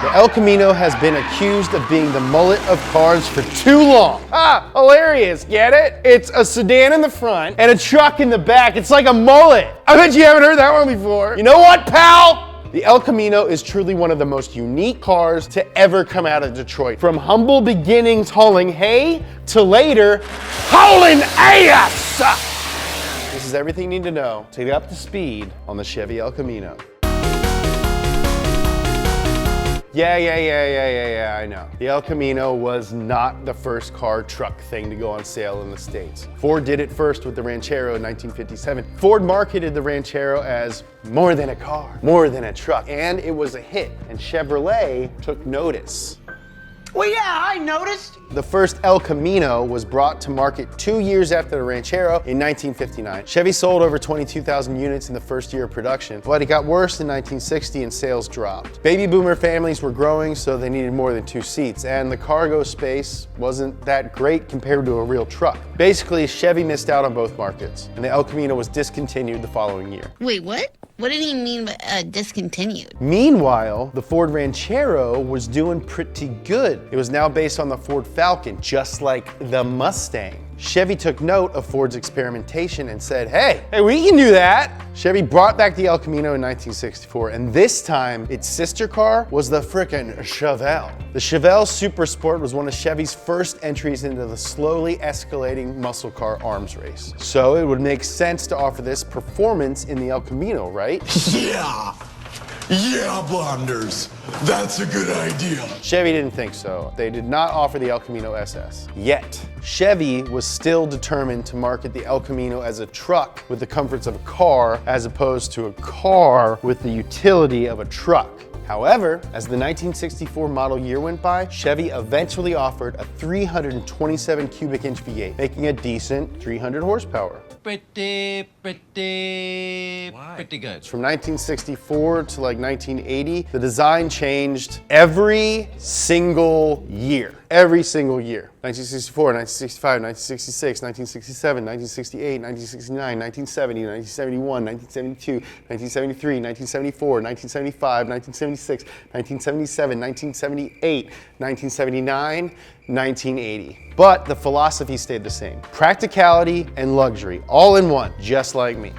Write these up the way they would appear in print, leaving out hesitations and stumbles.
The El Camino has been accused of being the mullet of cars for too long. Ah, hilarious, get it? It's a sedan in the front and a truck in the back. It's like a mullet. I bet you haven't heard that one before. You know what, pal? The El Camino is truly one of the most unique cars to ever come out of Detroit. From humble beginnings hauling hay to later hauling ass. This is everything you need to know to get up to speed on the Chevy El Camino. Yeah, I know. The El Camino was not the first car truck thing to go on sale in the States. Ford did it first with the Ranchero in 1957. Ford marketed the Ranchero as more than a car, more than a truck, and it was a hit, and Chevrolet took notice. Well, yeah, I noticed. The first El Camino was brought to market 2 years after the Ranchero in 1959. Chevy sold over 22,000 units in the first year of production, but it got worse in 1960 and sales dropped. Baby boomer families were growing, so they needed more than 2 seats, and the cargo space wasn't that great compared to a real truck. Basically, Chevy missed out on both markets, and the El Camino was discontinued the following year. Wait, what? What did he mean by discontinued? Meanwhile, the Ford Ranchero was doing pretty good. It was now based on the Ford Falcon, just like the Mustang. Chevy took note of Ford's experimentation and said, hey, we can do that. Chevy brought back the El Camino in 1964, and this time its sister car was the frickin' Chevelle. The Chevelle Super Sport was one of Chevy's first entries into the slowly escalating muscle car arms race. So it would make sense to offer this performance in the El Camino, right? Yeah, Blonders. That's a good idea. Chevy didn't think so. They did not offer the El Camino SS. Yet, Chevy was still determined to market the El Camino as a truck with the comforts of a car, as opposed to a car with the utility of a truck. However, as the 1964 model year went by, Chevy eventually offered a 327 cubic inch V8, making a decent 300 horsepower. Pretty good. From 1964 to like 1980, the design changed every single year. Every single year. 1964, 1965, 1966, 1967, 1968, 1969, 1970, 1971, 1972, 1973, 1974, 1975, 1976, 1977, 1978, 1979, 1980. But the philosophy stayed the same. Practicality and luxury, all in one, just like me.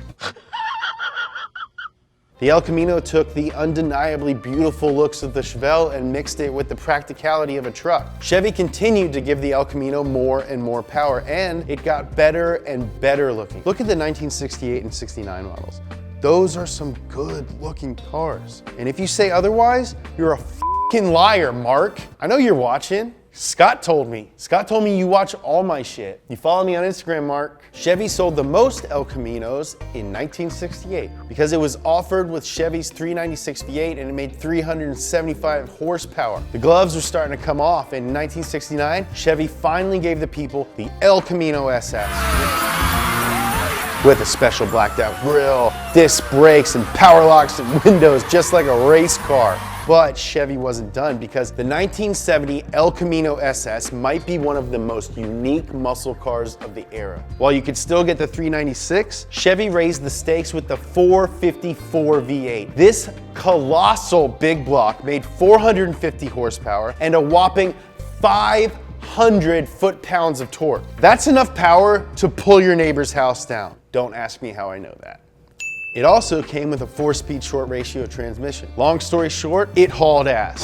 The El Camino took the undeniably beautiful looks of the Chevelle and mixed it with the practicality of a truck. Chevy continued to give the El Camino more and more power, and it got better and better looking. Look at the 1968 and 69 models. Those are some good looking cars. And if you say otherwise, you're a f***ing liar, Mark. I know you're watching. Scott told me you watch all my shit. You follow me on Instagram, Mark. Chevy sold the most El Caminos in 1968 because it was offered with Chevy's 396 V8 and it made 375 horsepower. The gloves were starting to come off, and in 1969, Chevy finally gave the people the El Camino SS. With a special blacked out grille, disc brakes, and power locks and windows, just like a race car. But Chevy wasn't done, because the 1970 El Camino SS might be one of the most unique muscle cars of the era. While you could still get the 396, Chevy raised the stakes with the 454 V8. This colossal big block made 450 horsepower and a whopping 500 foot-pounds of torque. That's enough power to pull your neighbor's house down. Don't ask me how I know that. It also came with a 4-speed short ratio transmission. Long story short, it hauled ass.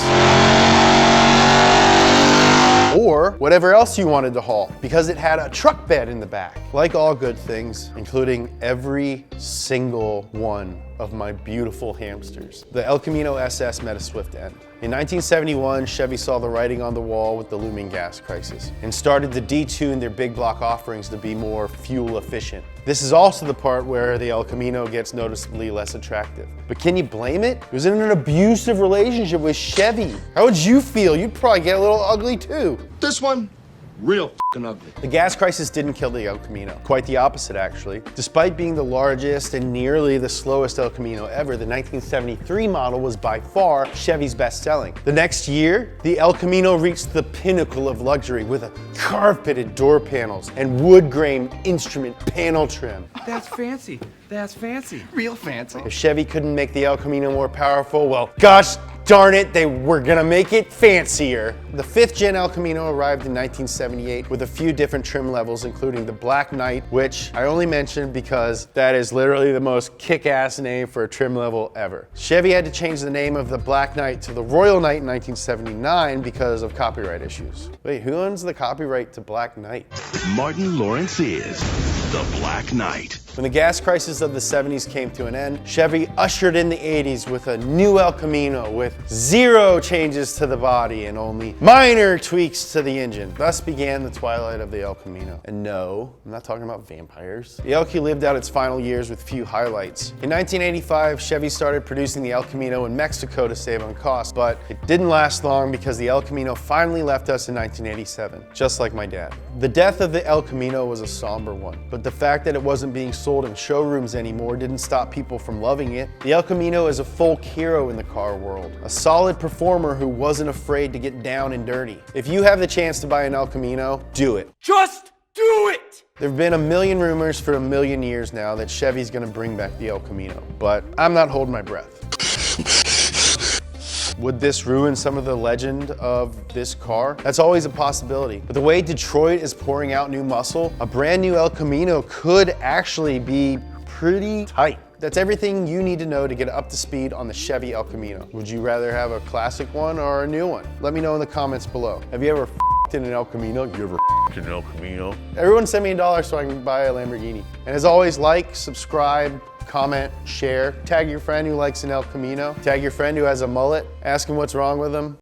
Or whatever else you wanted to haul, because it had a truck bed in the back. Like all good things, including every single one of my beautiful hamsters, the El Camino SS met a swift end. In 1971, Chevy saw the writing on the wall with the looming gas crisis and started to detune their big block offerings to be more fuel efficient. This is also the part where the El Camino gets noticeably less attractive. But can you blame it? It was in an abusive relationship with Chevy. How would you feel? You'd probably get a little ugly too. This one, real f***ing ugly. The gas crisis didn't kill the El Camino. Quite the opposite, actually. Despite being the largest and nearly the slowest El Camino ever, the 1973 model was by far Chevy's best-selling. The next year, the El Camino reached the pinnacle of luxury with a carpeted door panels and wood-grain instrument panel trim. That's fancy. That's fancy. Real fancy. If Chevy couldn't make the El Camino more powerful, well, gosh darn it, they were gonna make it fancier. The 5th gen El Camino arrived in 1978 with a few different trim levels, including the Black Knight, which I only mentioned because that is literally the most kick-ass name for a trim level ever. Chevy had to change the name of the Black Knight to the Royal Knight in 1979 because of copyright issues. Wait, who owns the copyright to Black Knight? Martin Lawrence is the Black Knight. When the gas crisis of the 70s came to an end, Chevy ushered in the 80s with a new El Camino with 0 changes to the body and only minor tweaks to the engine. Thus began the twilight of the El Camino. And no, I'm not talking about vampires. The El Camino lived out its final years with few highlights. In 1985, Chevy started producing the El Camino in Mexico to save on cost, but it didn't last long because the El Camino finally left us in 1987, just like my dad. The death of the El Camino was a somber one, but the fact that it wasn't being sold in showrooms anymore didn't stop people from loving it. The El Camino is a folk hero in the car world, a solid performer who wasn't afraid to get down and dirty. If you have the chance to buy an El Camino, do it. Just do it! There have been a million rumors for a million years now that Chevy's gonna bring back the El Camino, but I'm not holding my breath. Would this ruin some of the legend of this car? That's always a possibility. But the way Detroit is pouring out new muscle, a brand new El Camino could actually be pretty tight. That's everything you need to know to get up to speed on the Chevy El Camino. Would you rather have a classic one or a new one? Let me know in the comments below. Have you ever f***ed in an El Camino? You ever f***ed in an El Camino? Everyone send me $1 so I can buy a Lamborghini. And as always, like, subscribe, comment, share, tag your friend who likes an El Camino, tag your friend who has a mullet, ask him what's wrong with him.